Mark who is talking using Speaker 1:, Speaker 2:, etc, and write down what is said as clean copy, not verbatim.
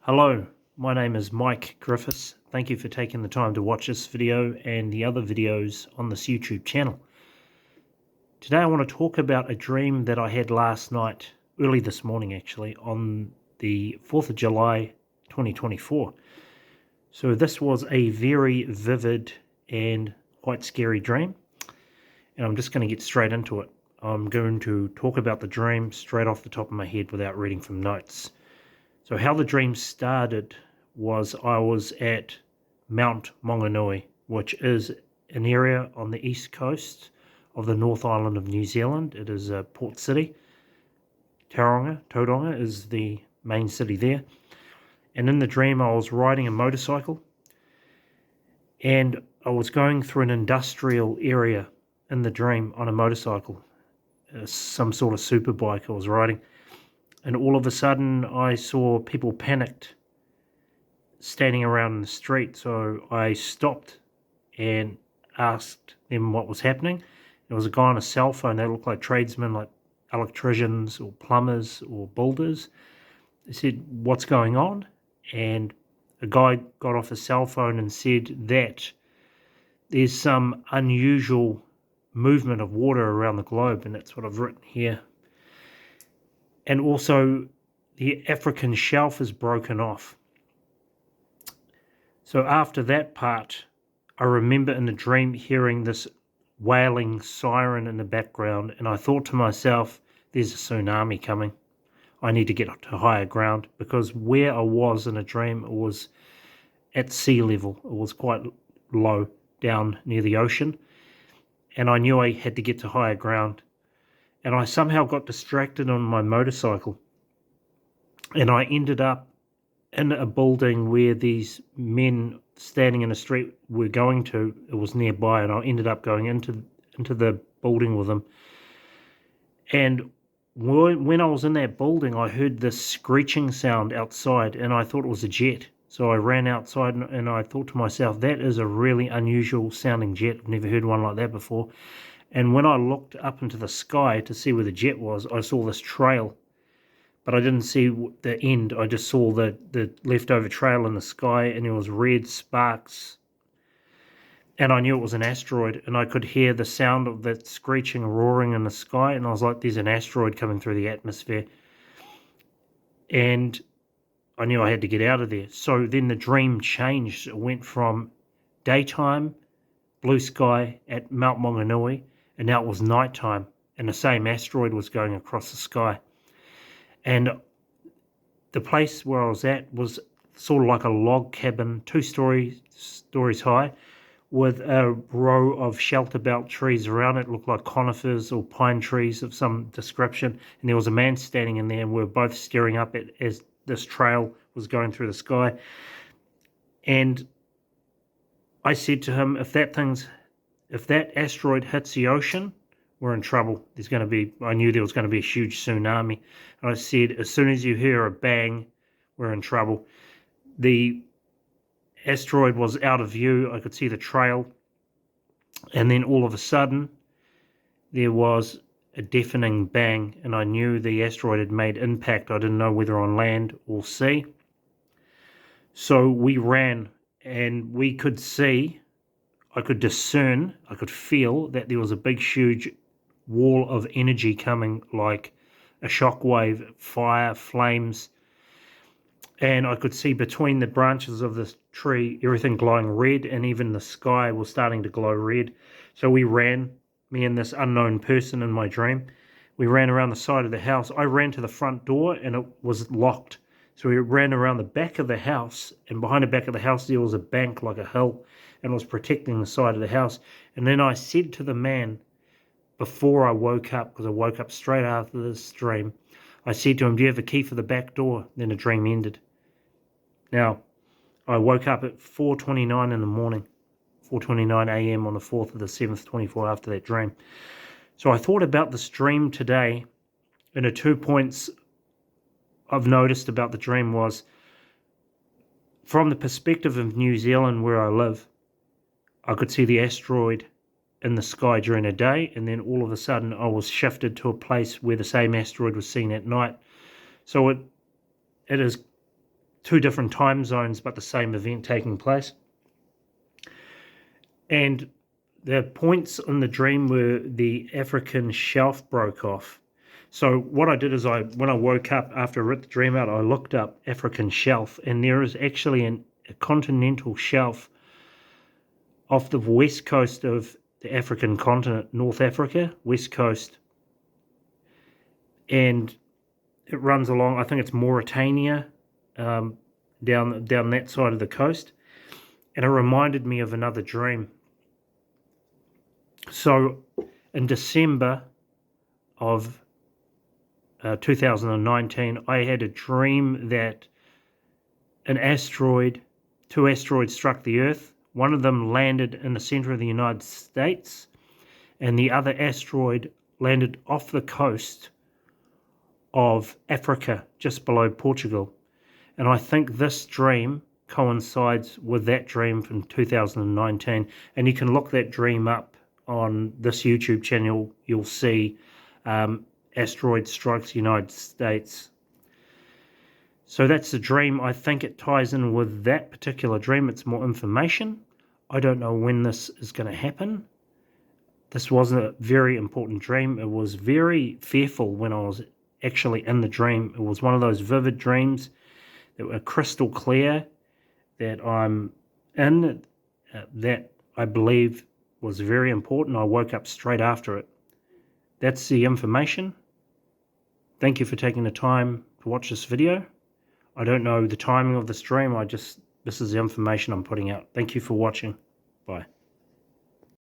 Speaker 1: Hello, my name is Mike Griffiths. Thank you for taking the time to watch this video and the other videos on this YouTube channel. Today I want to talk about a dream that I had last night, early this morning actually, on the 4th of July 2024. So this was a very vivid and quite scary dream, and I'm just going to get straight into it. I'm going to talk about the dream straight off the top of my head without reading from notes. So how the dream started was I was at Mount Maunganui, which is an area on the east coast of the North Island of New Zealand. It is a port city. Tauranga is the main city there. And in the dream I was riding a motorcycle and I was going through an industrial area in the dream on a motorcycle, some sort of super bike I was riding. And all of a sudden I saw people panicked standing around in the street. So I stopped and asked them what was happening. There was a guy on a cell phone. They looked like tradesmen, like electricians or plumbers or builders. They said, "What's going on?" And a guy got off his cell phone and said that there's some unusual movement of water around the globe, and that's what I've written here. And also the African shelf is broken off. So after that part, I remember in the dream hearing this wailing siren in the background, and I thought to myself, there's a tsunami coming. I need to get to higher ground, because where I was in a dream, it was at sea level. It was quite low down near the ocean, and I knew I had to get to higher ground. And I somehow got distracted on my motorcycle, and I ended up in a building where these men standing in the street were going to. It was nearby, and I ended up going into the building with them. And when I was in that building, I heard this screeching sound outside, and I thought it was a jet. So I ran outside, and I thought to myself, that is a really unusual sounding jet. I've never heard one like that before. And when I looked up into the sky to see where the jet was, I saw this trail, but I didn't see the end. I just saw the leftover trail in the sky, and there was red sparks, and I knew it was an asteroid, and I could hear the sound of that screeching, roaring in the sky, and I was like, there's an asteroid coming through the atmosphere, and I knew I had to get out of there. So then the dream changed. It went from daytime, blue sky at Mount Maunganui, and now it was nighttime, and the same asteroid was going across the sky. And the place where I was at was sort of like a log cabin, 2 stories high, with a row of shelter belt trees around it. It looked like conifers or pine trees of some description, and there was a man standing in there, and we were both staring up at as this trail was going through the sky. And I said to him, if that asteroid hits the ocean, we're in trouble. I knew there was going to be a huge tsunami. And I said, as soon as you hear a bang, we're in trouble. The asteroid was out of view. I could see the trail. And then all of a sudden, there was a deafening bang, and I knew the asteroid had made impact. I didn't know whether on land or sea. So we ran, and we could see, I could discern, I could feel that there was a big, huge wall of energy coming, like a shockwave, fire, flames. And I could see between the branches of this tree, everything glowing red, and even the sky was starting to glow red. So we ran, me and this unknown person in my dream, we ran around the side of the house. I ran to the front door, and it was locked. So we ran around the back of the house, and behind the back of the house there was a bank, like a hill, and was protecting the side of the house. And then I said to the man, before I woke up, because I woke up straight after this dream, I said to him, do you have a key for the back door? Then the dream ended. Now, I woke up at 4:29 in the morning, 4:29 a.m. on the 4th of the 7th, 24 after that dream. So I thought about this dream today, and the 2 points I've noticed about the dream was, from the perspective of New Zealand where I live, I could see the asteroid in the sky during the day, and then all of a sudden I was shifted to a place where the same asteroid was seen at night. So it is two different time zones, but the same event taking place. And the points in the dream were the African shelf broke off. So what I did is when I woke up after I wrote the dream out, I looked up African shelf, and there is actually a continental shelf off the west coast of the African continent, North Africa, west coast. And it runs along, I think it's Mauritania, down that side of the coast. And it reminded me of another dream. So in December of 2019, I had a dream that two asteroids struck the Earth. One of them landed in the center of the United States, and the other asteroid landed off the coast of Africa, just below Portugal. And I think this dream coincides with that dream from 2019. And you can look that dream up on this YouTube channel. You'll see Asteroid Strikes United States. So that's the dream. I think it ties in with that particular dream. It's more information. I don't know when this is going to happen. This wasn't a very important dream. It was very fearful when I was actually in the dream. It was one of those vivid dreams that were crystal clear, that I'm in, that I believe was very important. I woke up straight after it. That's the information. Thank you for taking the time to watch this video. I don't know the timing of the stream. This is the information I'm putting out. Thank you for watching. Bye.